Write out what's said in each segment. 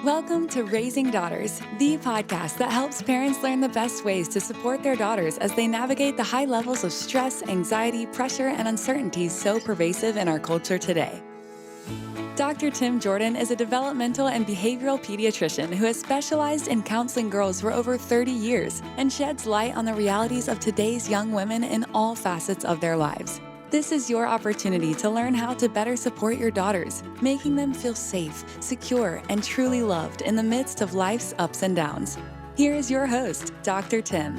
Welcome to Raising Daughters, the podcast that helps parents learn the best ways to support their daughters as they navigate the high levels of stress, anxiety, pressure, and uncertainty so pervasive in our culture today. Dr. Tim Jordan is a developmental and behavioral pediatrician who has specialized in counseling girls for over 30 years and sheds light on the realities of today's young women in all facets of their lives. This is your opportunity to learn how to better support your daughters, making them feel safe, secure, and truly loved in the midst of life's ups and downs. Here is your host, Dr. Tim.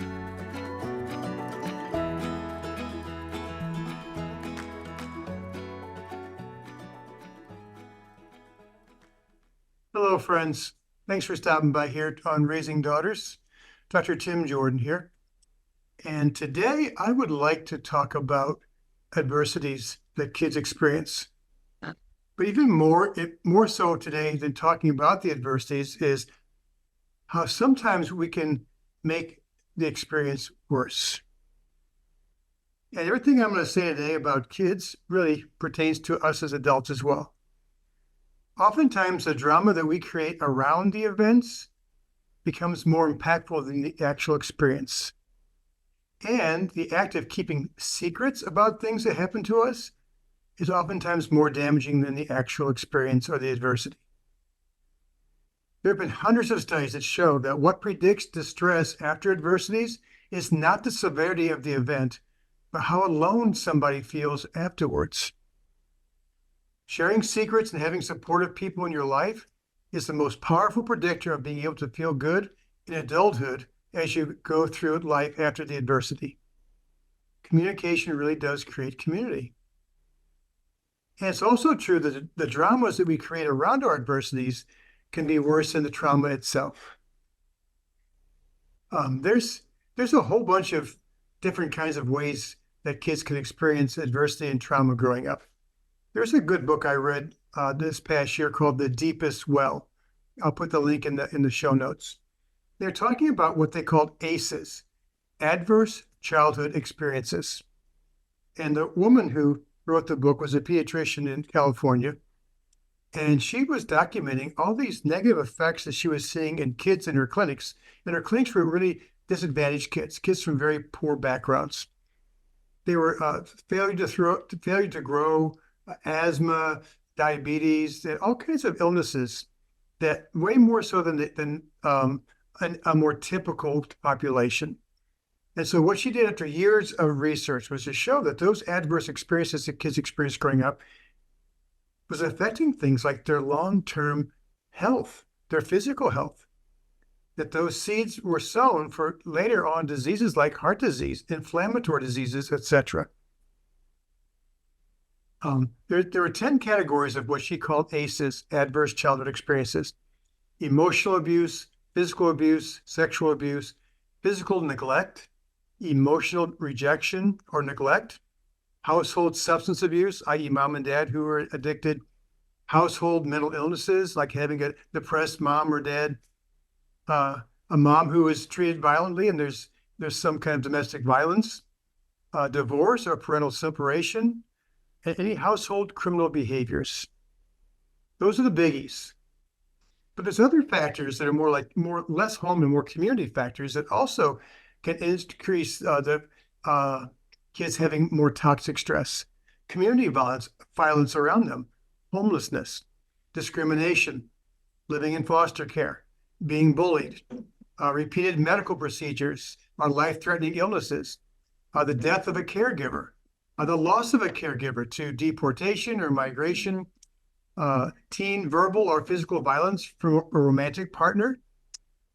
Hello, friends. Thanks for stopping by here on Raising Daughters. Dr. Tim Jordan here. And today I would like to talk about adversities that kids experience. But even more so today than talking about the adversities is how sometimes we can make the experience worse. And everything I'm going to say today about kids really pertains to us as adults as well. Oftentimes, the drama that we create around the events becomes more impactful than the actual experience. And the act of keeping secrets about things that happen to us is oftentimes more damaging than the actual experience or the adversity. There have been hundreds of studies that show that what predicts distress after adversities is not the severity of the event, but how alone somebody feels afterwards. Sharing secrets and having supportive people in your life is the most powerful predictor of being able to feel good in adulthood as you go through life after the adversity. Communication really does create community. And it's also true that the dramas that we create around our adversities can be worse than the trauma itself. There's a whole bunch of different kinds of ways that kids can experience adversity and trauma growing up. There's a good book I read this past year called The Deepest Well. I'll put the link in the show notes. They're talking about what they called ACEs, Adverse Childhood Experiences. And the woman who wrote the book was a pediatrician in California. And she was documenting all these negative effects that she was seeing in kids in her clinics. And her clinics were really disadvantaged kids from very poor backgrounds. They were failure to grow, asthma, diabetes, and all kinds of illnesses that way more so than a more typical population. And so what she did after years of research was to show that those adverse experiences that kids experienced growing up was affecting things like their long-term health, their physical health, that those seeds were sown for later on diseases like heart disease, inflammatory diseases, etc. There were 10 categories of what she called ACEs, adverse childhood experiences: emotional abuse, physical abuse, sexual abuse, physical neglect, emotional rejection or neglect, household substance abuse, i.e. mom and dad who were addicted, household mental illnesses like having a depressed mom or dad, a mom who is treated violently and there's some kind of domestic violence, divorce or parental separation, and any household criminal behaviors. Those are the biggies. But there's other factors that are less home and more community factors that also can increase the kids having more toxic stress. Community violence around them, homelessness, discrimination, living in foster care, being bullied, repeated medical procedures, life-threatening illnesses, the death of a caregiver, the loss of a caregiver to deportation or migration, teen verbal or physical violence from a romantic partner.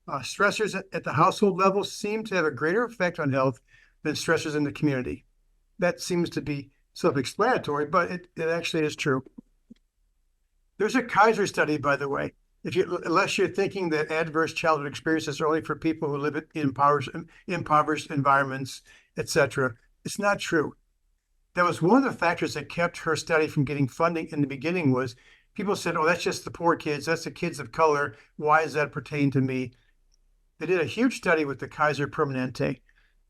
Stressors at the household level seem to have a greater effect on health than stressors in the community. That seems to be self-explanatory, but it actually is true. There's a Kaiser study, by the way. Unless you're thinking that adverse childhood experiences are only for people who live in impoverished environments, etc., it's not true. That was one of the factors that kept her study from getting funding in the beginning. Was people said, oh, that's just the poor kids, that's the kids of color, why does that pertain to me? They did a huge study with the Kaiser Permanente.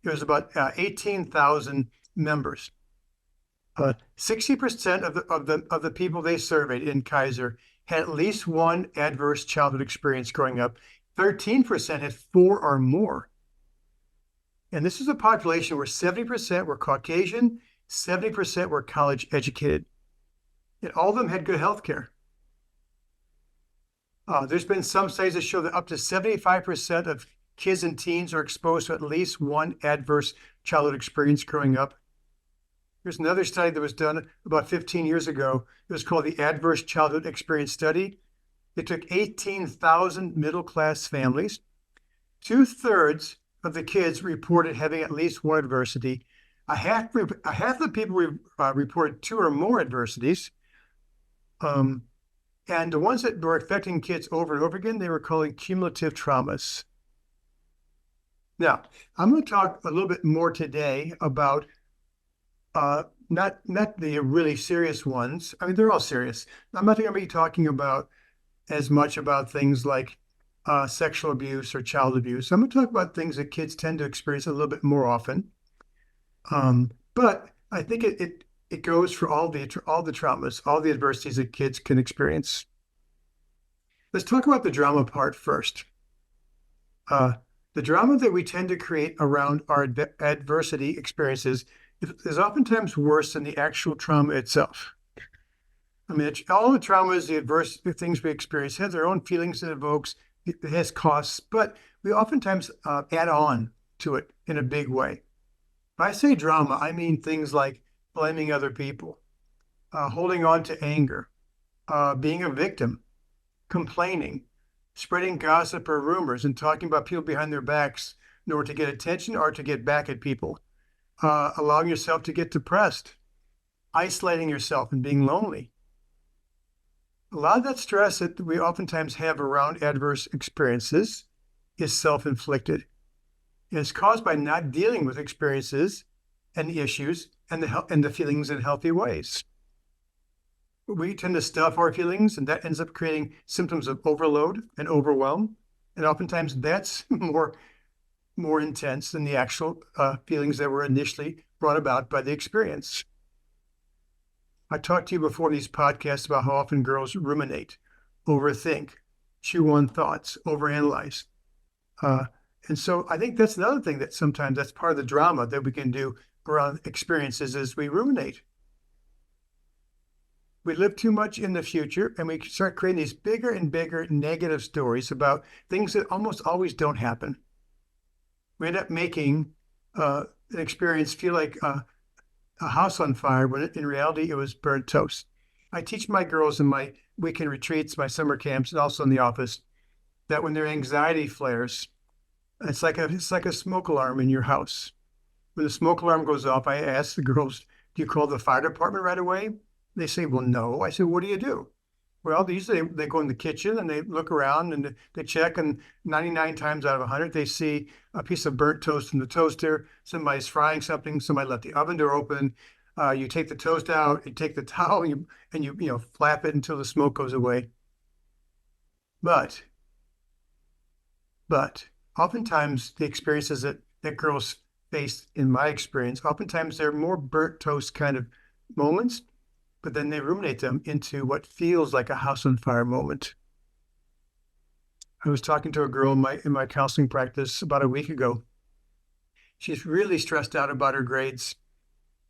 It was about 18,000 members. 60% of the people they surveyed in Kaiser had at least one adverse childhood experience growing up. 13% had 4 or more. And this is a population where 70% were Caucasian, 70% were college educated. And all of them had good health care. There's been some studies that show that up to 75% of kids and teens are exposed to at least one adverse childhood experience growing up. There's another study that was done about 15 years ago. It was called the Adverse Childhood Experience Study. It took 18,000 middle-class families. 2/3 of the kids reported having at least one adversity. A half the people reported 2 or more adversities. And the ones that were affecting kids over and over again, they were calling cumulative traumas. Now, I'm going to talk a little bit more today about not the really serious ones. I mean, they're all serious. I'm not going to be talking about as much about things like sexual abuse or child abuse. I'm going to talk about things that kids tend to experience a little bit more often. But I think it goes for all the traumas, all the adversities that kids can experience. Let's talk about the drama part first. The drama that we tend to create around our adversity experiences is oftentimes worse than the actual trauma itself. I mean, all the traumas, the things we experience, have their own feelings it evokes. It has costs, but we oftentimes add on to it in a big way. When I say drama, I mean things like blaming other people, holding on to anger, being a victim, complaining, spreading gossip or rumors and talking about people behind their backs in order to get attention or to get back at people, allowing yourself to get depressed, isolating yourself and being lonely. A lot of that stress that we oftentimes have around adverse experiences is self-inflicted. It's caused by not dealing with experiences and the issues and the feelings in healthy ways. We tend to stuff our feelings, and that ends up creating symptoms of overload and overwhelm. And oftentimes that's more intense than the actual feelings that were initially brought about by the experience. I talked to you before these podcasts about how often girls ruminate, overthink, chew on thoughts, overanalyze. And so I think that's another thing that sometimes that's part of the drama that we can do around experiences is we ruminate. We live too much in the future and we start creating these bigger and bigger negative stories about things that almost always don't happen. We end up making an experience feel like a house on fire when in reality it was burnt toast. I teach my girls in my weekend retreats, my summer camps, and also in the office that when their anxiety flares, it's like a smoke alarm in your house. When the smoke alarm goes off, I ask the girls, do you call the fire department right away? They say, well, no. I said, what do? Well, usually they go in the kitchen and they look around and they check, and 99 times out of 100, they see a piece of burnt toast in the toaster. Somebody's frying something. Somebody left the oven door open. You take the toast out, you take the towel, and you flap it until the smoke goes away. But oftentimes the experiences that girls face, in my experience, oftentimes they're more burnt toast kind of moments, but then they ruminate them into what feels like a house on fire moment. I was talking to a girl in my counseling practice about a week ago. She's really stressed out about her grades,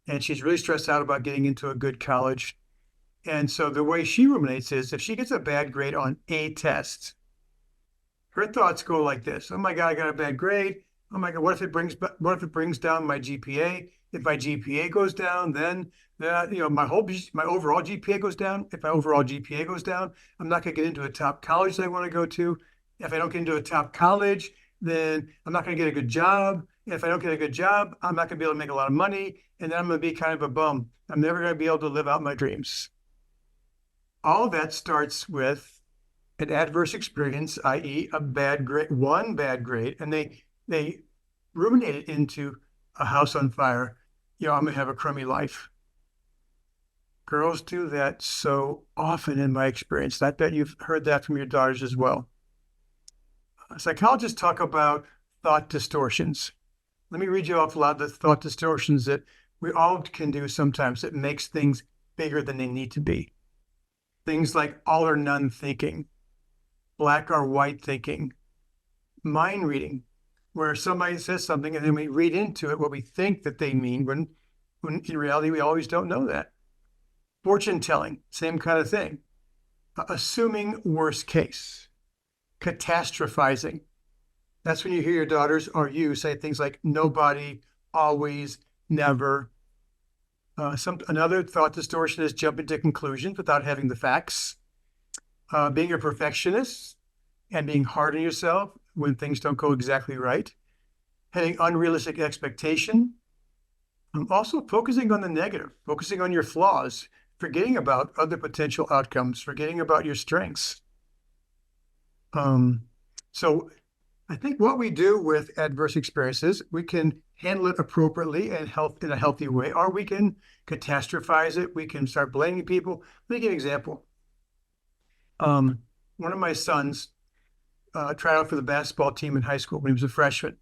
and she's really stressed out about getting into a good college. And so the way she ruminates is if she gets a bad grade on a test, her thoughts go like this: oh my God, I got a bad grade. Oh my God, what if it brings down my GPA? If my GPA goes down, then my overall GPA goes down. If my overall GPA goes down, I'm not going to get into a top college that I want to go to. If I don't get into a top college, then I'm not going to get a good job. If I don't get a good job, I'm not going to be able to make a lot of money, and then I'm going to be kind of a bum. I'm never going to be able to live out my dreams. All of that starts with an adverse experience, i.e. one bad grade, and they ruminate it into a house on fire. I'm going to have a crummy life. Girls do that so often in my experience. I bet you've heard that from your daughters as well. Psychologists talk about thought distortions. Let me read you off a lot of the thought distortions that we all can do sometimes that makes things bigger than they need to be. Things like all or none thinking, black or white thinking, mind reading, where somebody says something and then we read into it what we think that they mean when in reality we always don't know that. Fortune telling, same kind of thing. Assuming worst case. Catastrophizing. That's when you hear your daughters or you say things like nobody, always, never. Another thought distortion is jumping to conclusions without having the facts. Being a perfectionist and being hard on yourself when things don't go exactly right. Having unrealistic expectation. Also focusing on the negative, focusing on your flaws, forgetting about other potential outcomes, forgetting about your strengths. So I think what we do with adverse experiences, we can handle it appropriately and in a healthy way, or we can catastrophize it. We can start blaming people. Let me give you an example. One of my sons tried out for the basketball team in high school when he was a freshman.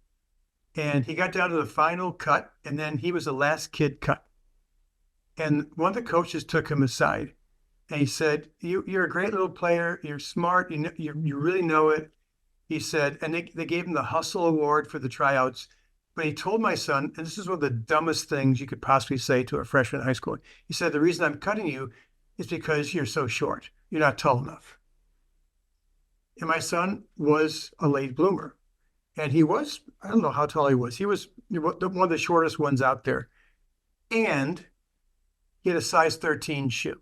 And he got down to the final cut, and then he was the last kid cut. And one of the coaches took him aside, and he said, "You're a great little player. You're smart. You really know it." He said, and they gave him the Hustle Award for the tryouts. But he told my son, and this is one of the dumbest things you could possibly say to a freshman in high school. He said, "The reason I'm cutting you is because you're so short. You're not tall enough." And my son was a late bloomer. And he was, I don't know how tall he was. He was one of the shortest ones out there. And he had a size 13 shoe.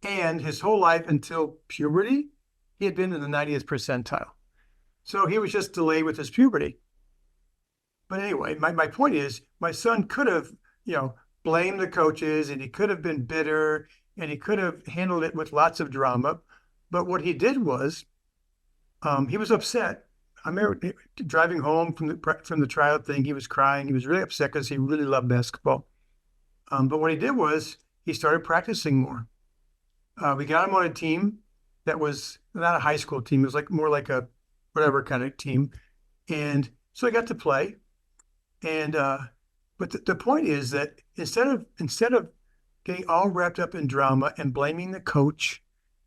And his whole life until puberty, he had been in the 90th percentile. So he was just delayed with his puberty. But anyway, my point is, my son could have, blamed the coaches, and he could have been bitter, and he could have handled it with lots of drama. But what he did was, he was upset. I remember driving home from the tryout thing, he was crying. He was really upset because he really loved basketball. But what he did was he started practicing more. We got him on a team that was not a high school team. It was more like a whatever kind of team. And so he got to play. And but the point is that instead of getting all wrapped up in drama and blaming the coach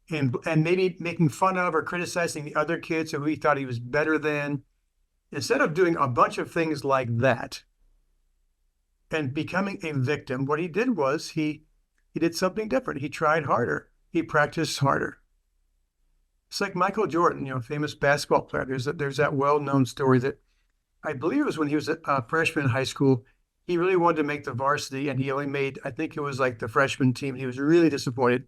and maybe making fun of or criticizing the other kids who he thought he was better than, instead of doing a bunch of things like that and becoming a victim, what he did was he did something different. He tried harder. He practiced harder. It's like Michael Jordan, famous basketball player. There's that well-known story that I believe it was when he was a freshman in high school. He really wanted to make the varsity, and he only made, I think it was like the freshman team. He was really disappointed.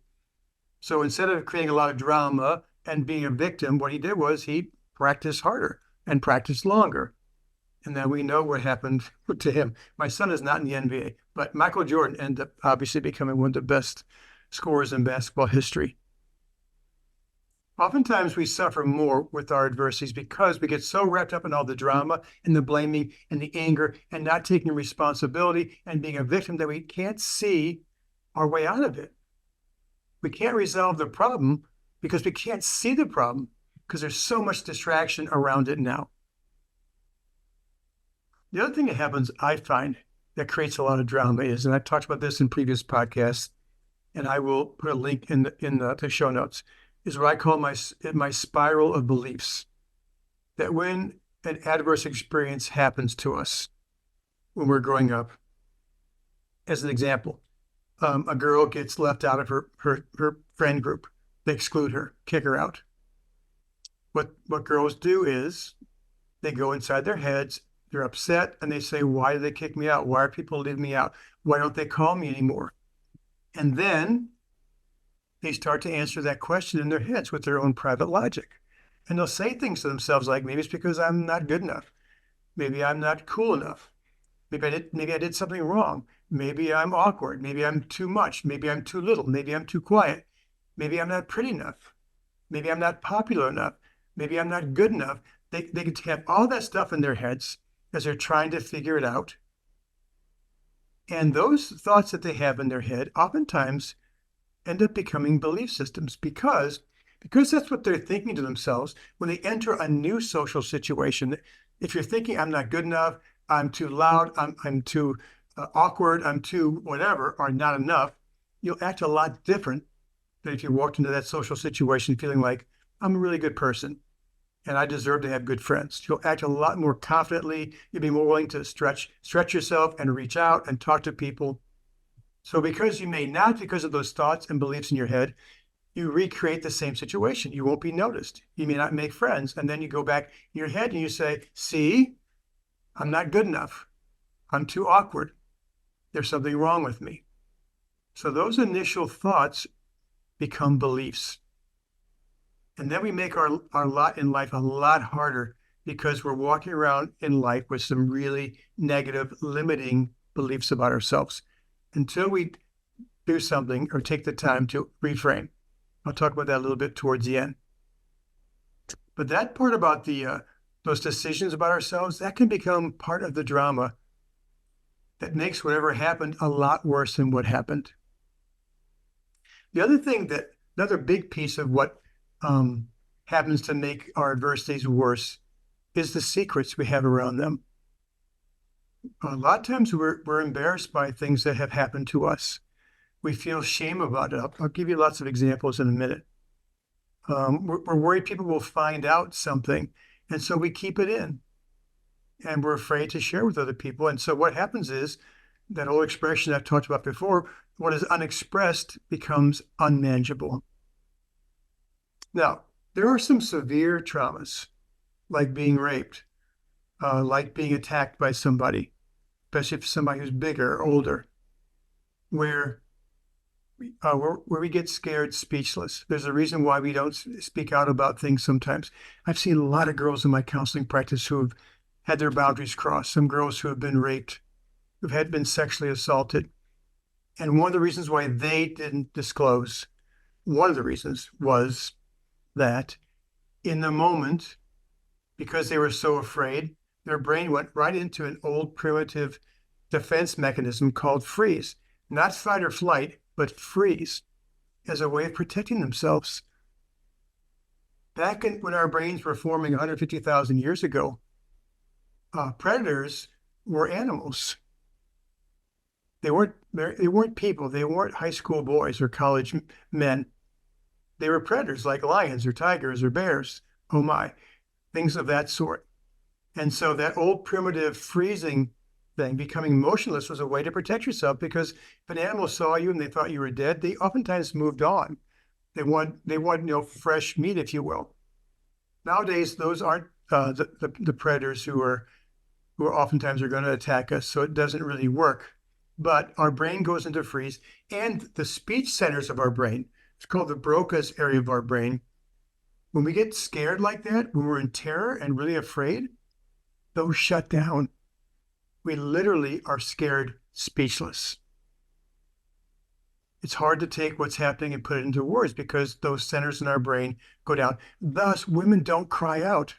So instead of creating a lot of drama and being a victim, what he did was he practiced harder and practiced longer. And then we know what happened to him. My son is not in the NBA, but Michael Jordan ended up obviously becoming one of the best scorers in basketball history. Oftentimes we suffer more with our adversities because we get so wrapped up in all the drama and the blaming and the anger and not taking responsibility and being a victim that we can't see our way out of it. We can't resolve the problem because we can't see the problem because there's so much distraction around it now. The other thing that happens, I find, that creates a lot of drama is, and I've talked about this in previous podcasts, and I will put a link in the show notes, is what I call my spiral of beliefs. That when an adverse experience happens to us when we're growing up, as an example, a girl gets left out of her friend group. They exclude her, kick her out. What girls do is they go inside their heads, they're upset, and they say, why did they kick me out? Why are people leaving me out? Why don't they call me anymore? And then they start to answer that question in their heads with their own private logic. And they'll say things to themselves like, maybe it's because I'm not good enough. Maybe I'm not cool enough. Maybe I did something wrong. Maybe I'm awkward. Maybe I'm too much. Maybe I'm too little. Maybe I'm too quiet. Maybe I'm not pretty enough. Maybe I'm not popular enough. Maybe I'm not good enough. They could have all that stuff in their heads as they're trying to figure it out. And those thoughts that they have in their head oftentimes end up becoming belief systems because that's what they're thinking to themselves when they enter a new social situation. If you're thinking, I'm not good enough, I'm too loud, I'm too awkward, I'm too whatever, or not enough, you'll act a lot different that if you walked into that social situation feeling like, I'm a really good person and I deserve to have good friends, you'll act a lot more confidently. You'll be more willing to stretch yourself and reach out and talk to people. So because you may not, because of those thoughts and beliefs in your head, you recreate the same situation. You won't be noticed. You may not make friends. And then you go back in your head and you say, see, I'm not good enough. I'm too awkward. There's something wrong with me. So those initial thoughts become beliefs. And then we make our lot in life a lot harder because we're walking around in life with some really negative, limiting beliefs about ourselves until we do something or take the time to reframe. I'll talk about that a little bit towards the end. But that part about those decisions about ourselves, that can become part of the drama that makes whatever happened a lot worse than what happened. Another big piece of what happens to make our adversities worse is the secrets we have around them. A lot of times we're embarrassed by things that have happened to us. We feel shame about it. I'll give you lots of examples in a minute. We're worried people will find out something, and so we keep it in. And we're afraid to share with other people. And so what happens is that old expression I've talked about before, what is unexpressed becomes unmanageable. Now, there are some severe traumas, like being raped, like being attacked by somebody, especially if somebody who's bigger or older, where we get scared, speechless. There's a reason why we don't speak out about things sometimes. I've seen a lot of girls in my counseling practice who have had their boundaries crossed, some girls who have been raped, who've had been sexually assaulted. And one of the reasons why they didn't disclose, one of the reasons was that in the moment, because they were so afraid, their brain went right into an old primitive defense mechanism called freeze. Not fight or flight, but freeze as a way of protecting themselves. Back when our brains were forming 150,000 years ago, predators were animals. They weren't people. They weren't high school boys or college men. They were predators like lions or tigers or bears. Oh my, things of that sort. And so that old primitive freezing thing, becoming motionless, was a way to protect yourself, because if an animal saw you and they thought you were dead, they oftentimes moved on. They want fresh meat, if you will. Nowadays, those aren't the predators who are oftentimes are going to attack us, so it doesn't really work. But our brain goes into freeze, and the speech centers of our brain, it's called the Broca's area of our brain. When we get scared like that, when we're in terror and really afraid, those shut down. We literally are scared speechless. It's hard to take what's happening and put it into words because those centers in our brain go down. Thus, women don't cry out.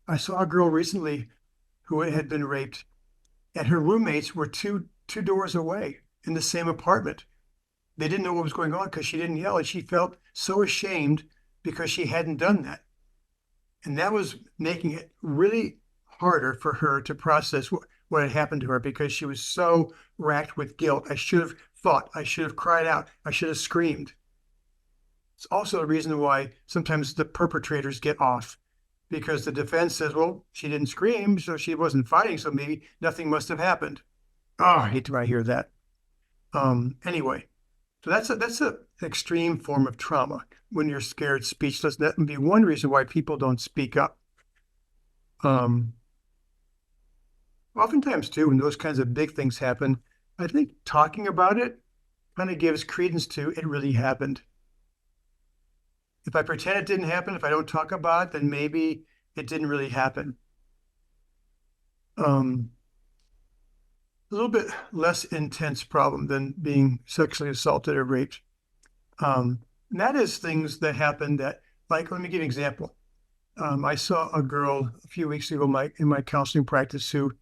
I saw a girl recently who had been raped, and her roommates were two doors away in the same apartment. They didn't know what was going on because she didn't yell, and she felt so ashamed because she hadn't done that. And that was making it really harder for her to process what had happened to her, because she was so racked with guilt. I should have fought. I should have cried out. I should have screamed. It's also a reason why sometimes the perpetrators get off, because the defense says, well, she didn't scream, so she wasn't fighting, so maybe nothing must have happened. Oh, I hate to hear that. Anyway, so that's an extreme form of trauma when you're scared, speechless. That would be one reason why people don't speak up. Oftentimes, too, when those kinds of big things happen, I think talking about it kind of gives credence to it really happened. If I pretend it didn't happen, if I don't talk about it, then maybe it didn't really happen. A little bit less intense problem than being sexually assaulted or raped. And that is things that happen that, like, let me give you an example. I saw a girl a few weeks ago in my counseling practice who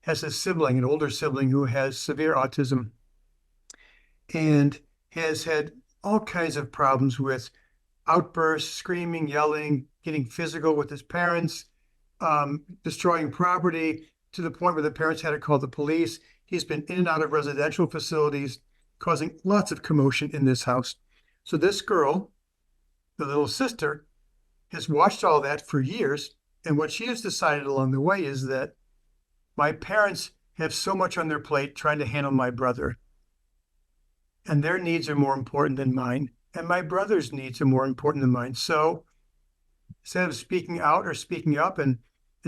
has a sibling, an older sibling, who has severe autism and has had all kinds of problems with outbursts, screaming, yelling, getting physical with his parents, destroying property, to the point where the parents had to call the police. He's been in and out of residential facilities, causing lots of commotion in this house. So this girl, the little sister, has watched all that for years. And what she has decided along the way is that my parents have so much on their plate trying to handle my brother, and their needs are more important than mine, and my brother's needs are more important than mine. So instead of speaking out or speaking up and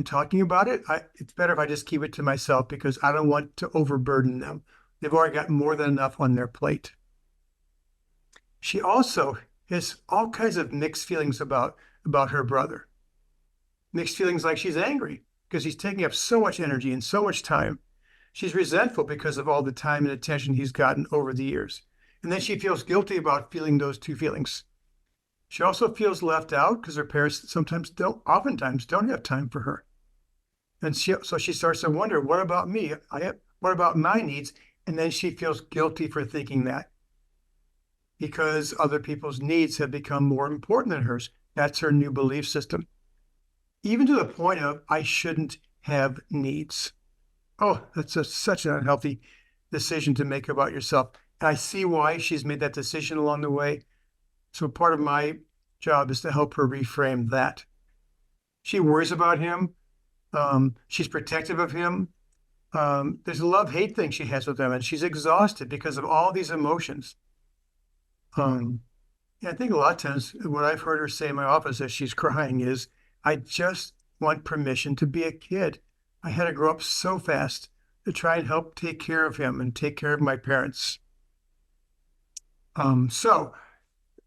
talking about it, it's better if I just keep it to myself because I don't want to overburden them. They've already got more than enough on their plate. She also has all kinds of mixed feelings about her brother. Mixed feelings like she's angry because he's taking up so much energy and so much time. She's resentful because of all the time and attention he's gotten over the years. And then she feels guilty about feeling those two feelings. She also feels left out because her parents oftentimes don't have time for her. And so she starts to wonder, what about me? What about my needs? And then she feels guilty for thinking that because other people's needs have become more important than hers. That's her new belief system. Even to the point of, I shouldn't have needs. Oh, that's such an unhealthy decision to make about yourself. And I see why she's made that decision along the way. So part of my job is to help her reframe that. She worries about him. She's protective of him. There's a love-hate thing she has with him, and she's exhausted because of all these emotions. I think a lot of times what I've heard her say in my office as she's crying is, I just want permission to be a kid. I had to grow up so fast to try and help take care of him and take care of my parents. So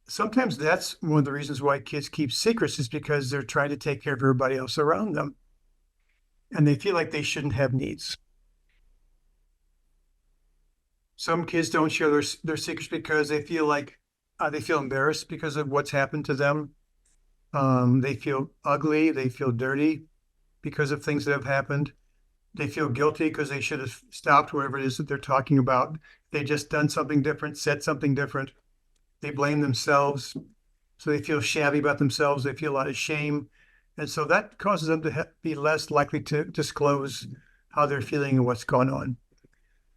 sometimes that's one of the reasons why kids keep secrets is because they're trying to take care of everybody else around them. And they feel like they shouldn't have needs. Some kids don't share their secrets because they feel embarrassed because of what's happened to them. They feel ugly. They feel dirty because of things that have happened. They feel guilty because they should have stopped whatever it is that they're talking about. They just done something different, said something different. They blame themselves. So they feel shabby about themselves. They feel a lot of shame. And so that causes them to be less likely to disclose how they're feeling and what's going on.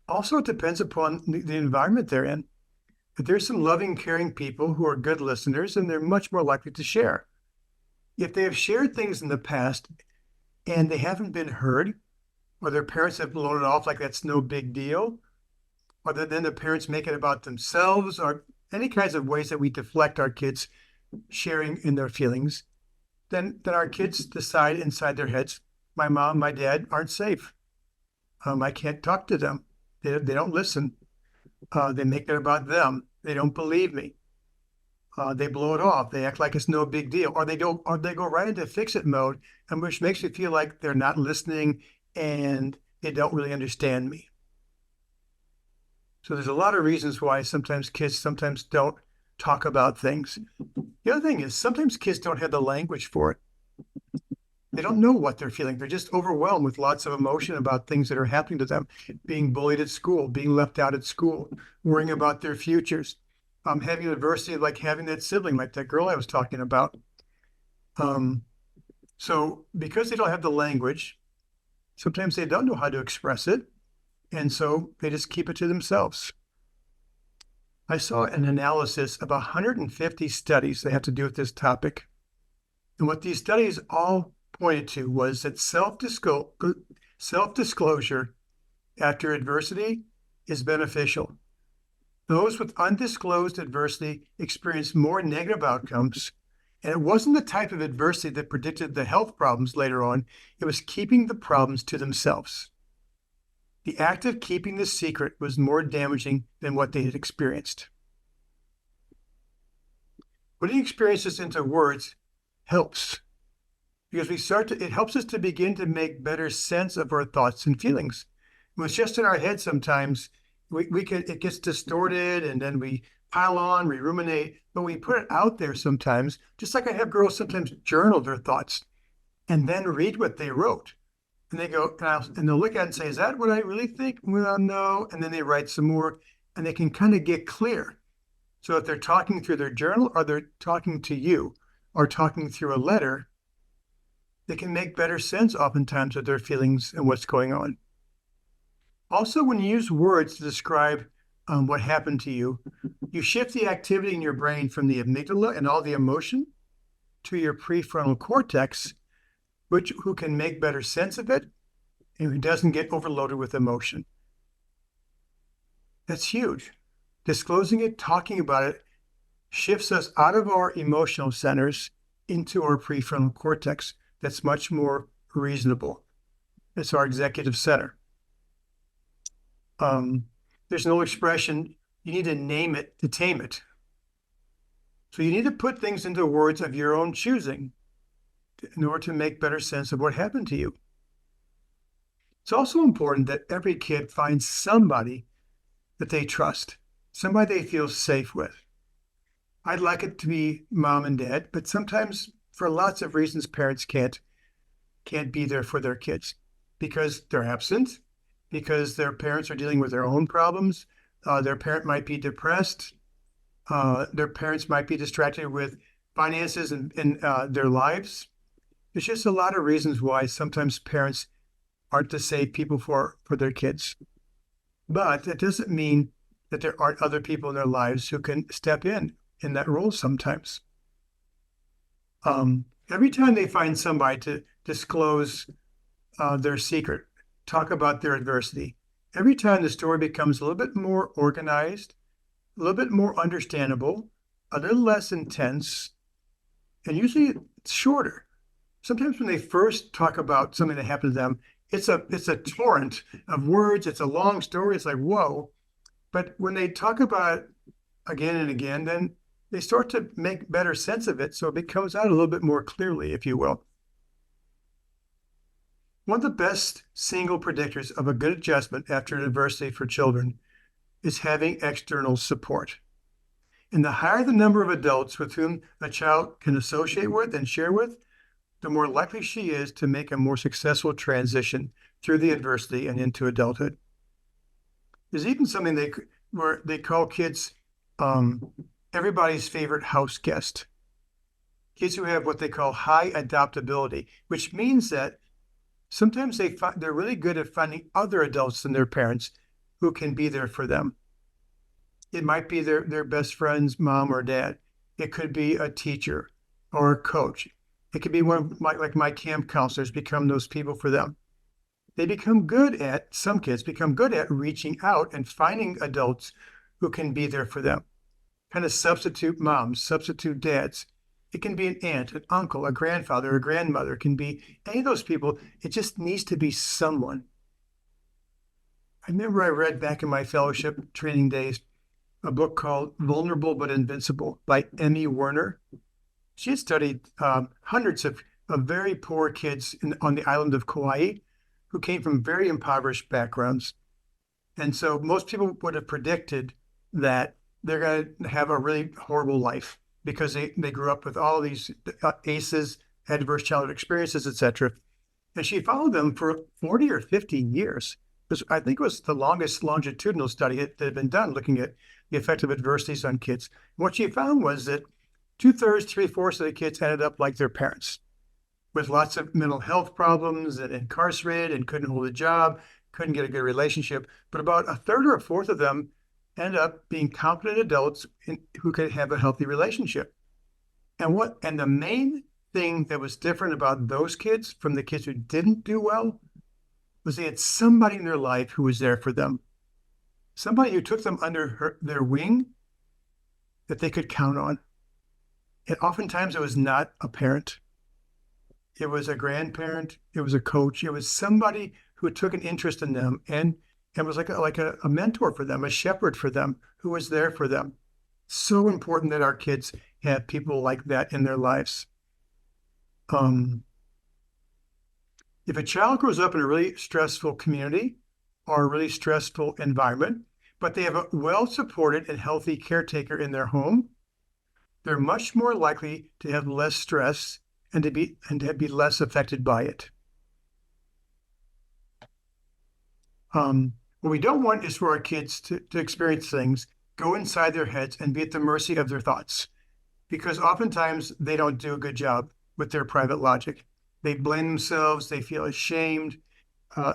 Also, it depends upon the environment they're in. If there's some loving, caring people who are good listeners, then they're much more likely to share. If they have shared things in the past and they haven't been heard, or their parents have blown it off like that's no big deal, or then the parents make it about themselves, or any kinds of ways that we deflect our kids sharing in their feelings, then our kids decide inside their heads, my mom, my dad aren't safe. I can't talk to them. They don't listen. They make it about them. They don't believe me. They blow it off. They act like it's no big deal, or they go right into fix-it mode, and which makes me feel like they're not listening and they don't really understand me. So there's a lot of reasons why kids sometimes don't talk about things. The other thing is sometimes kids don't have the language for it. They don't know what they're feeling. They're just overwhelmed with lots of emotion about things that are happening to them, being bullied at school, being left out at school, worrying about their futures, having adversity like having that sibling, like that girl I was talking about. So because they don't have the language, sometimes they don't know how to express it, and so they just keep it to themselves. I saw an analysis of 150 studies that have to do with this topic. And what these studies all pointed to was that self-disclosure after adversity is beneficial. Those with undisclosed adversity experience more negative outcomes. And it wasn't the type of adversity that predicted the health problems later on. It was keeping the problems to themselves. The act of keeping the secret was more damaging than what they had experienced. Putting experiences into words helps because it helps us to begin to make better sense of our thoughts and feelings. When it's just in our head sometimes, it gets distorted and then we pile on, we ruminate, but we put it out there sometimes, just like I have girls sometimes journal their thoughts and then read what they wrote. And they go, and they'll look at it and say, is that what I really think? Well, no. And then they write some more and they can kind of get clear. So if they're talking through their journal or they're talking to you or talking through a letter, they can make better sense oftentimes of their feelings and what's going on. Also, when you use words to describe what happened to you, you shift the activity in your brain from the amygdala and all the emotion to your prefrontal cortex, who can make better sense of it and who doesn't get overloaded with emotion. That's huge. Disclosing it, talking about it, shifts us out of our emotional centers into our prefrontal cortex that's much more reasonable. It's our executive center. There's an old expression, you need to name it to tame it. So you need to put things into words of your own choosing in order to make better sense of what happened to you. It's also important that every kid finds somebody that they trust, somebody they feel safe with. I'd like it to be mom and dad, but sometimes for lots of reasons, parents can't be there for their kids because they're absent, because their parents are dealing with their own problems. Their parent might be depressed. Their parents might be distracted with finances and their lives. There's just a lot of reasons why sometimes parents aren't the safe people for their kids. But that doesn't mean that there aren't other people in their lives who can step in that role sometimes. Every time they find somebody to disclose their secret, talk about their adversity, every time the story becomes a little bit more organized, a little bit more understandable, a little less intense, and usually it's shorter. Sometimes when they first talk about something that happened to them, it's a torrent of words. It's a long story. It's like, whoa. But when they talk about it again and again, then they start to make better sense of it. So it comes out a little bit more clearly, if you will. One of the best single predictors of a good adjustment after an adversity for children is having external support. And the higher the number of adults with whom a child can associate with and share with, the more likely she is to make a more successful transition through the adversity and into adulthood. There's even something where they call kids everybody's favorite house guest. Kids who have what they call high adaptability, which means that sometimes they're really good at finding other adults than their parents who can be there for them. It might be their best friend's mom or dad. It could be a teacher or a coach. It could be my camp counselors become those people for them. Some kids become good at reaching out and finding adults who can be there for them. Kind of substitute moms, substitute dads. It can be an aunt, an uncle, a grandfather, a grandmother. It can be any of those people. It just needs to be someone. I remember I read back in my fellowship training days a book called Vulnerable but Invincible by Emmy Werner. She had studied hundreds of very poor kids on the island of Kauai who came from very impoverished backgrounds. And so most people would have predicted that they're going to have a really horrible life because they grew up with all these ACEs, adverse childhood experiences, etc. And she followed them for 40 or 50 years. I think it was the longest longitudinal study that had been done looking at the effect of adversities on kids. And what she found was that 2/3, 3/4 of the kids ended up like their parents with lots of mental health problems and incarcerated and couldn't hold a job, couldn't get a good relationship. But about 1/3 or 1/4 of them ended up being competent adults who could have a healthy relationship. And the main thing that was different about those kids from the kids who didn't do well was they had somebody in their life who was there for them. Somebody who took them under their wing that they could count on. And oftentimes it was not a parent. It was a grandparent. It was a coach. It was somebody who took an interest in them and was like a mentor for them, a shepherd for them, who was there for them. So important that our kids have people like that in their lives. If a child grows up in a really stressful community or a really stressful environment, but they have a well-supported and healthy caretaker in their home, they're much more likely to have less stress and to be less affected by it. What we don't want is for our kids to experience things, go inside their heads and be at the mercy of their thoughts, because oftentimes they don't do a good job with their private logic. They blame themselves. They feel ashamed. They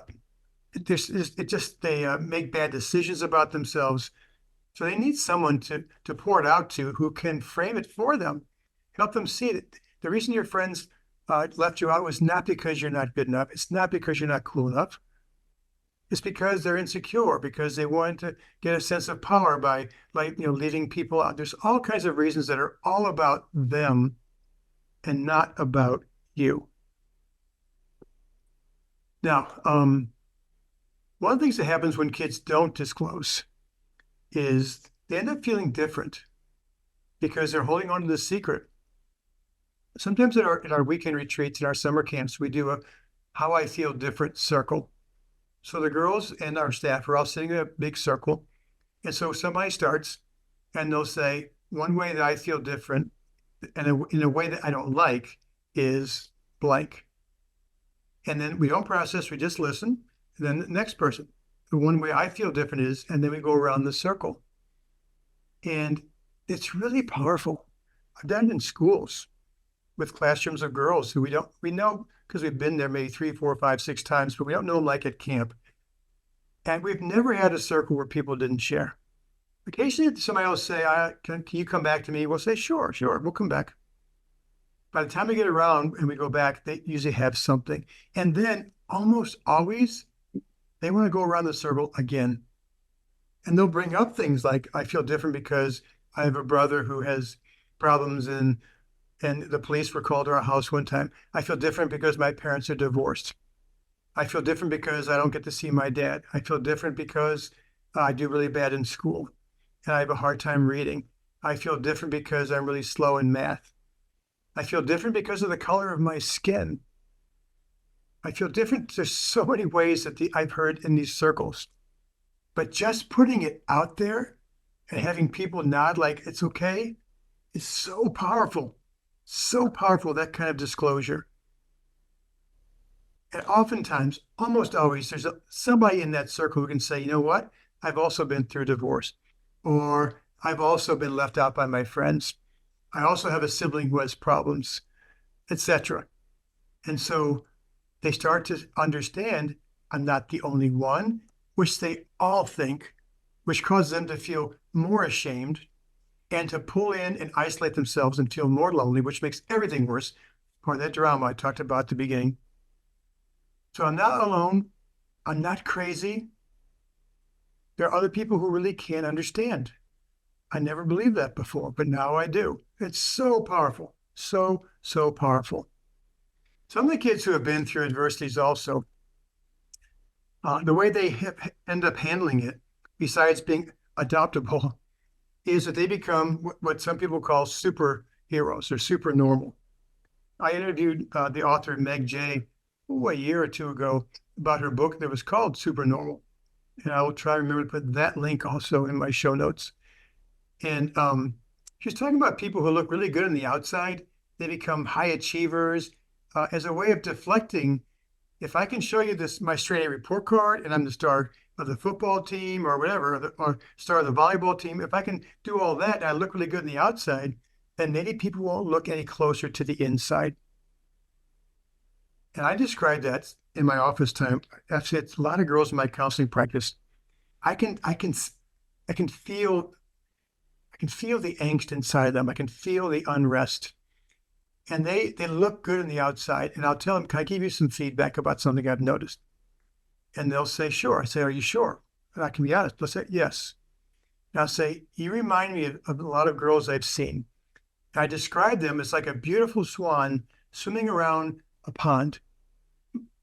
make bad decisions about themselves. So they need someone to pour it out to who can frame it for them, help them see it. The reason your friends left you out was not because you're not good enough. It's not because you're not cool enough. It's because they're insecure, because they want to get a sense of power by, like, leaving people out. There's all kinds of reasons that are all about them and not about you. Now, one of the things that happens when kids don't disclose is they end up feeling different because they're holding on to the secret. Sometimes in our weekend retreats, in our summer camps, we do a how I feel different circle. So the girls and our staff are all sitting in a big circle. And so somebody starts and they'll say, one way that I feel different and in a way that I don't like is blank. And then we don't process, we just listen. And then the next person, the one way I feel different is, and then we go around the circle. And it's really powerful. I've done it in schools with classrooms of girls who we know because we've been there maybe 3, 4, 5, 6 times, but we don't know them like at camp. And we've never had a circle where people didn't share. Occasionally somebody will say, can you come back to me? We'll say, sure, we'll come back. By the time we get around and we go back, they usually have something. And then almost always, they want to go around the circle again. And they'll bring up things like, I feel different because I have a brother who has problems and the police were called to our house one time. I feel different because my parents are divorced. I feel different because I don't get to see my dad. I feel different because I do really bad in school and I have a hard time reading. I feel different because I'm really slow in math. I feel different because of the color of my skin. I feel different. There's so many ways that I've heard in these circles. But just putting it out there and having people nod like it's okay is so powerful. So powerful, that kind of disclosure. And oftentimes, almost always, there's somebody in that circle who can say, you know what? I've also been through divorce. Or I've also been left out by my friends. I also have a sibling who has problems, etc. And so they start to understand I'm not the only one, which they all think, which causes them to feel more ashamed and to pull in and isolate themselves and feel more lonely, which makes everything worse. Part of that drama I talked about at the beginning. So I'm not alone. I'm not crazy. There are other people who really can't understand. I never believed that before, but now I do. It's so powerful. So powerful. Some of the kids who have been through adversities also, the way they end up handling it, besides being adoptable, is that they become what some people call superheroes or super normal. I interviewed the author Meg Jay a year or two ago about her book that was called Super Normal. And I will try to remember to put that link also in my show notes. And she's talking about people who look really good on the outside. They become high achievers as a way of deflecting. If I can show you my straight A report card and I'm the star of the football team or whatever, or star of the volleyball team, if I can do all that and I look really good on the outside, then maybe people won't look any closer to the inside. And I described that in my office time. I've said a lot of girls in my counseling practice. I can feel the angst inside them. I can feel the unrest. And they look good on the outside. And I'll tell them, can I give you some feedback about something I've noticed? And they'll say, sure. I say, are you sure? And I can be honest. They'll say, yes. And I'll say, you remind me of a lot of girls I've seen. And I describe them as like a beautiful swan swimming around a pond,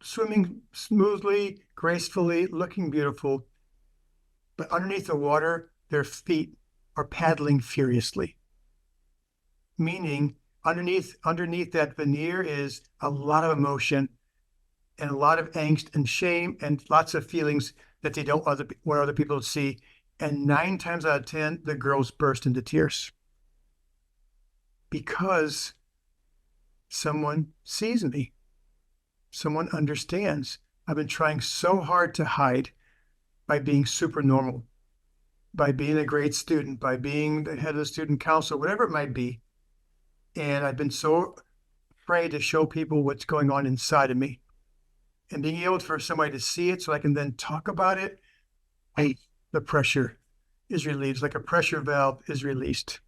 swimming smoothly, gracefully, looking beautiful. But underneath the water, their feet are paddling furiously. Meaning, underneath that veneer is a lot of emotion and a lot of angst and shame and lots of feelings that they don't want other people to see. And 9 times out of 10, the girls burst into tears because someone sees me. Someone understands. I've been trying so hard to hide by being super normal, by being a great student, by being the head of the student council, whatever it might be. And I've been so afraid to show people what's going on inside of me. And being able for somebody to see it so I can then talk about it, the pressure is relieved, like a pressure valve is released.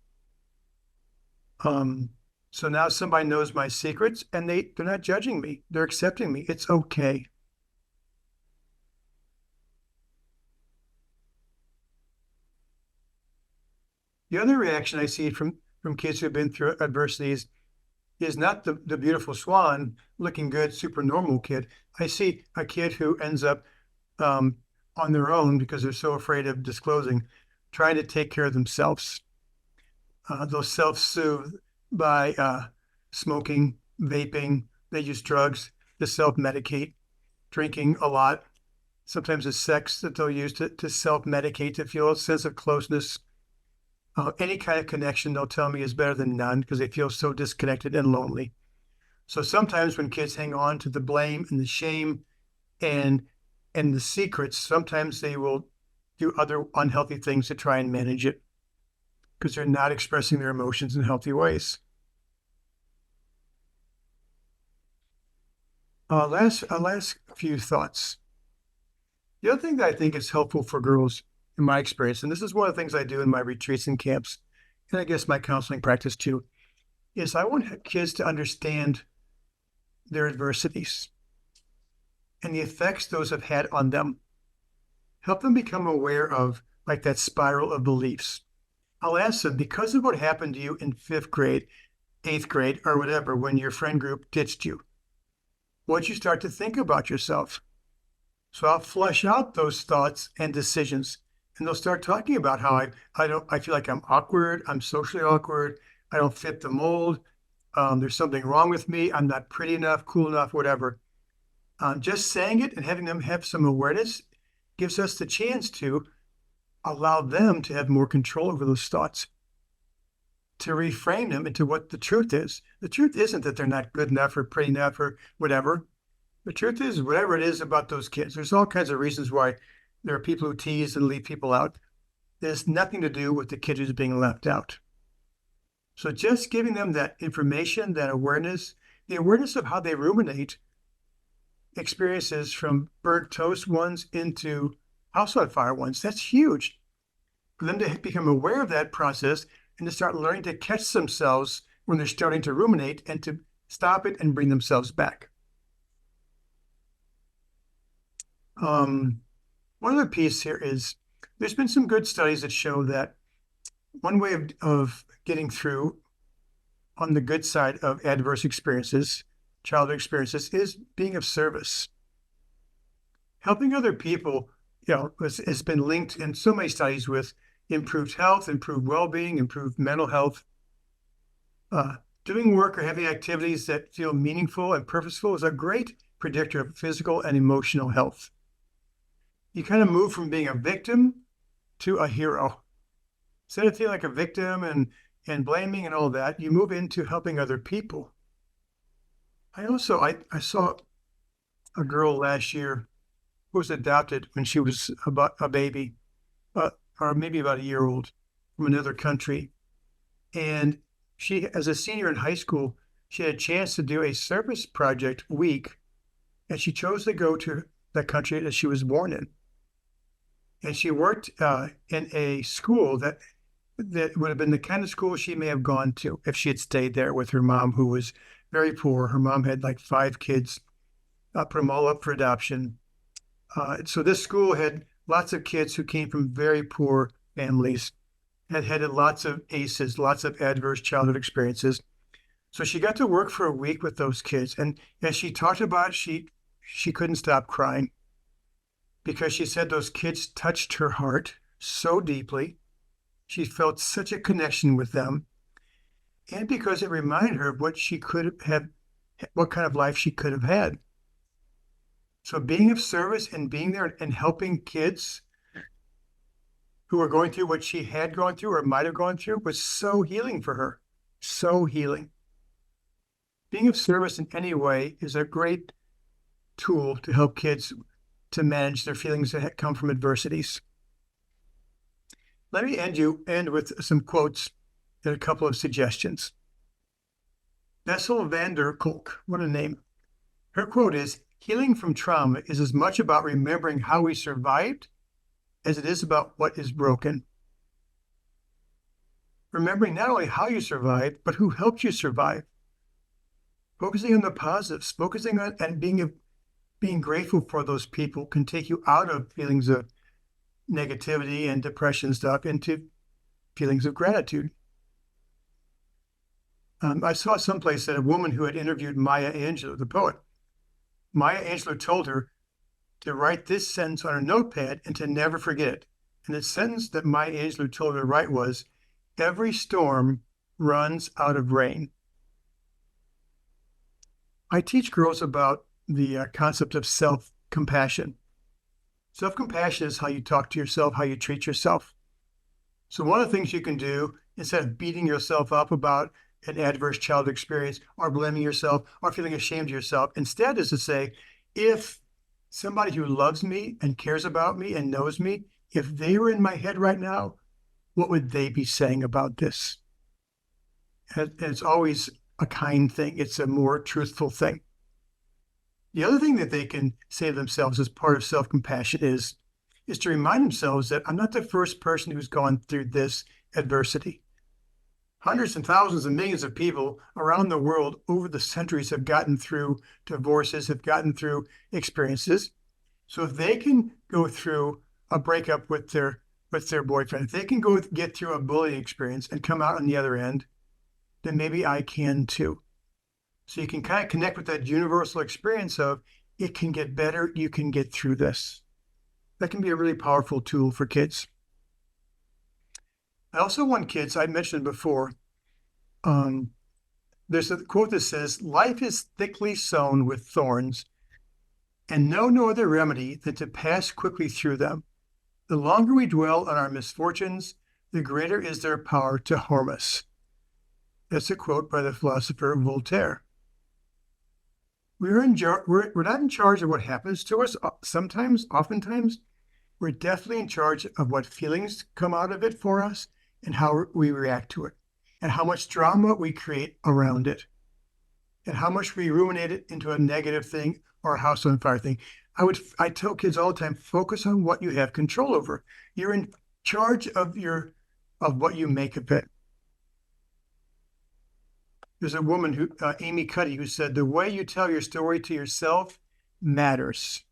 So now somebody knows my secrets and they're not judging me. They're accepting me. It's okay. The other reaction I see from kids who have been through adversities is not the beautiful swan looking good, super normal kid. I see a kid who ends up on their own because they're so afraid of disclosing, trying to take care of themselves. They'll self-soothe by smoking, vaping. They use drugs to self-medicate, drinking a lot. Sometimes it's sex that they'll use to self-medicate, to feel a sense of closeness. Any kind of connection, they'll tell me, is better than none because they feel so disconnected and lonely. So sometimes when kids hang on to the blame and the shame and the secrets, sometimes they will do other unhealthy things to try and manage it because they're not expressing their emotions in healthy ways. Last few thoughts. The other thing that I think is helpful for girls, in my experience, and this is one of the things I do in my retreats and camps, and I guess my counseling practice too, is I want kids to understand their adversities and the effects those have had on them. Help them become aware of like that spiral of beliefs. I'll ask them, because of what happened to you in 5th grade, 8th grade, or whatever, when your friend group ditched you, what'd you start to think about yourself? So I'll flesh out those thoughts and decisions, and they'll start talking about how I feel like I'm awkward, I'm socially awkward, I don't fit the mold, there's something wrong with me, I'm not pretty enough, cool enough, whatever. Just saying it and having them have some awareness gives us the chance to allow them to have more control over those thoughts, to reframe them into what the truth is. The truth isn't that they're not good enough or pretty enough or whatever. The truth is whatever it is about those kids. There's all kinds of reasons why there are people who tease and leave people out. There's nothing to do with the kid who's being left out. So just giving them that information, that awareness, the awareness of how they ruminate experiences from burnt toast ones into house on fire ones, that's huge. For them to become aware of that process and to start learning to catch themselves when they're starting to ruminate and to stop it and bring themselves back. One other piece here is there's been some good studies that show that one way of getting through on the good side of adverse experiences, childhood experiences, is being of service. Helping other people, has been linked in so many studies with improved health, improved well-being, improved mental health. Doing work or having activities that feel meaningful and purposeful is a great predictor of physical and emotional health. You kind of move from being a victim to a hero. Instead of feeling like a victim and blaming and all that, you move into helping other people. I saw a girl last year who was adopted when she was about a baby, or maybe about a year old, from another country. And she, as a senior in high school, she had a chance to do a service project week, and she chose to go to the country that she was born in. And she worked in a school that would have been the kind of school she may have gone to if she had stayed there with her mom, who was very poor. Her mom had like 5 kids, put them all up for adoption. So this school had lots of kids who came from very poor families, had lots of ACEs, lots of adverse childhood experiences. So she got to work for a week with those kids. And as she talked about it, she couldn't stop crying because she said those kids touched her heart so deeply. She felt such a connection with them. And because it reminded her of what she could have, what kind of life she could have had. So being of service and being there and helping kids who are going through what she had gone through or might have gone through was so healing for her, so healing. Being of service in any way is a great tool to help kids to manage their feelings that come from adversities. Let me end with some quotes and a couple of suggestions. Bessel van der Kolk, what a name. Her quote is, "Healing from trauma is as much about remembering how we survived as it is about what is broken." remembering not only how you survived, but who helped you survive. Focusing on the positives, focusing on and being grateful for those people can take you out of feelings of negativity and depression stuff into feelings of gratitude. I saw someplace that a woman who had interviewed Maya Angelou, the poet, Maya Angelou told her to write this sentence on a notepad and to never forget it. And the sentence that Maya Angelou told her to write was, "Every storm runs out of rain." I teach girls about the concept of self-compassion. Self-compassion is how you talk to yourself, how you treat yourself. So one of the things you can do, instead of beating yourself up about an adverse childhood experience or blaming yourself or feeling ashamed of yourself, instead is to say, if somebody who loves me and cares about me and knows me, if they were in my head right now, what would they be saying about this? And it's always a kind thing. It's a more truthful thing. The other thing that they can say to themselves as part of self-compassion is to remind themselves that I'm not the first person who's gone through this adversity. Hundreds and thousands and millions of people around the world over the centuries have gotten through divorces, have gotten through experiences. So if they can go through a breakup with their boyfriend, if they can get through a bullying experience and come out on the other end, then maybe I can too. So you can kind of connect with that universal experience of it can get better, you can get through this. That can be a really powerful tool for kids. I also want kids, I mentioned before, there's a quote that says, "Life is thickly sown with thorns, and know no other remedy than to pass quickly through them. The longer we dwell on our misfortunes, the greater is their power to harm us." That's a quote by the philosopher Voltaire. We're not in charge of what happens to us sometimes, oftentimes. We're definitely in charge of what feelings come out of it for us and how we react to it, and how much drama we create around it, and how much we ruminate it into a negative thing or a house on fire thing. I tell kids all the time, focus on what you have control over. You're in charge of what you make of it. There's a woman Amy Cuddy, who said, "The way you tell your story to yourself matters."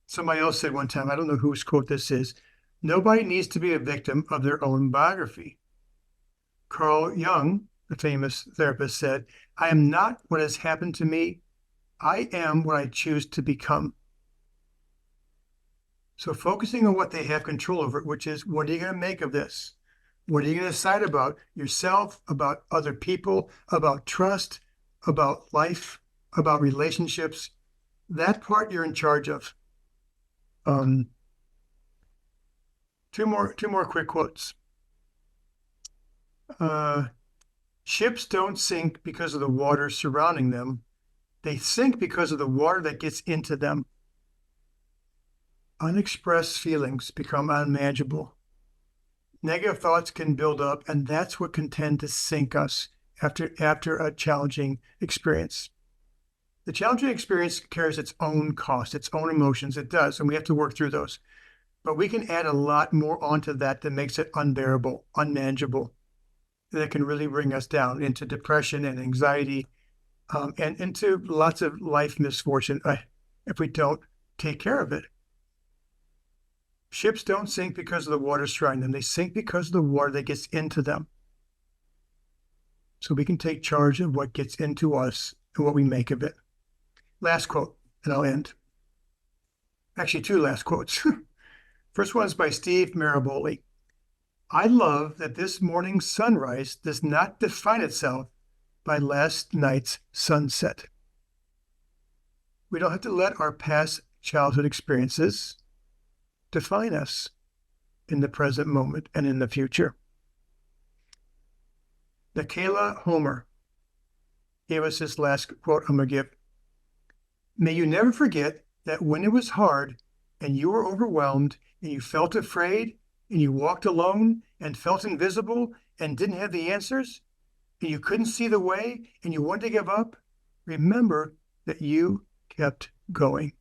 Somebody else said one time, I don't know whose quote this is, "Nobody needs to be a victim of their own biography." Carl Jung, the famous therapist, said, "I am not what has happened to me. I am what I choose to become." So focusing on what they have control over, which is, what are you going to make of this? What are you going to decide about yourself, about other people, about trust, about life, about relationships? That part you're in charge of. Two more quick quotes. Ships don't sink because of the water surrounding them. They sink because of the water that gets into them. Unexpressed feelings become unmanageable. Negative thoughts can build up, and that's what can tend to sink us after a challenging experience. The challenging experience carries its own cost, its own emotions. It does, and we have to work through those. But we can add a lot more onto that makes it unbearable, unmanageable. That can really bring us down into depression and anxiety, and into lots of life misfortune if we don't take care of it. Ships don't sink because of the water surrounding them. They sink because of the water that gets into them. So we can take charge of what gets into us and what we make of it. Last quote, and I'll end. Actually, two last quotes. First one is by Steve Maraboli. "I love that this morning's sunrise does not define itself by last night's sunset." We don't have to let our past childhood experiences define us in the present moment and in the future. Nikayla Homer gave us this last quote I'm going to give. "May you never forget that when it was hard and you were overwhelmed and you felt afraid and you walked alone and felt invisible and didn't have the answers and you couldn't see the way and you wanted to give up, remember that you kept going."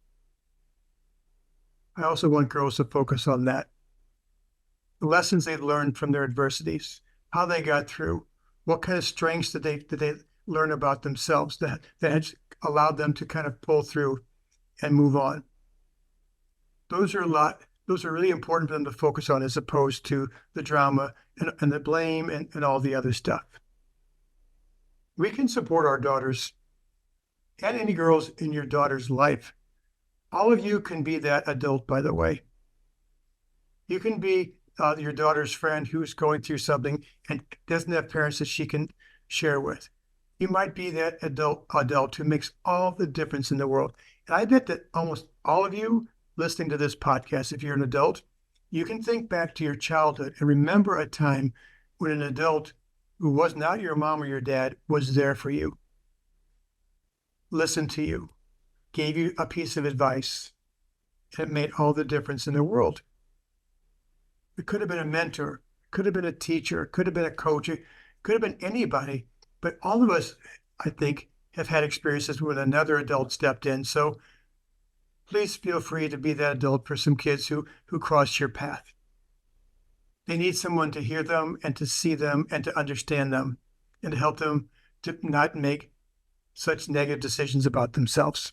I also want girls to focus on that. the lessons they learned from their adversities, how they got through, what kind of strengths did they learn about themselves that has allowed them to kind of pull through and move on. Those are really important for them to focus on, as opposed to the drama and the blame and all the other stuff. We can support our daughters and any girls in your daughter's life. All of you can be that adult, by the way. You can be your daughter's friend who's going through something and doesn't have parents that she can share with. You might be that adult who makes all the difference in the world. And I bet that almost all of you listening to this podcast, if you're an adult, you can think back to your childhood and remember a time when an adult who was not your mom or your dad was there for you, listened to you, gave you a piece of advice, and it made all the difference in the world. It could have been a mentor, could have been a teacher, could have been a coach, it could have been anybody, but all of us, I think, have had experiences when another adult stepped in. So please feel free to be that adult for some kids who crossed your path. They need someone to hear them and to see them and to understand them and to help them to not make such negative decisions about themselves.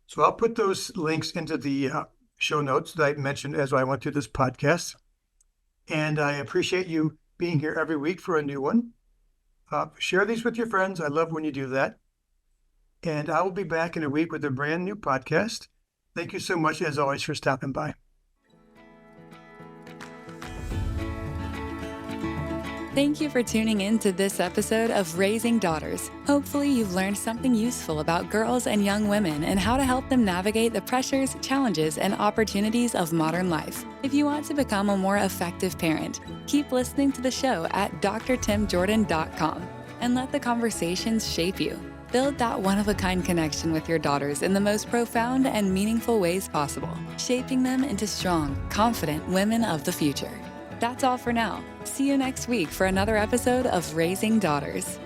So I'll put those links into the show notes that I mentioned as I went through this podcast. And I appreciate you being here every week for a new one. Share these with your friends. I love when you do that. And I will be back in a week with a brand new podcast. Thank you so much, as always, for stopping by. Thank you for tuning in to this episode of Raising Daughters. Hopefully you've learned something useful about girls and young women and how to help them navigate the pressures, challenges, and opportunities of modern life. If you want to become a more effective parent, keep listening to the show at drtimjordan.com and let the conversations shape you. Build that one-of-a-kind connection with your daughters in the most profound and meaningful ways possible, shaping them into strong, confident women of the future. That's all for now. See you next week for another episode of Raising Daughters.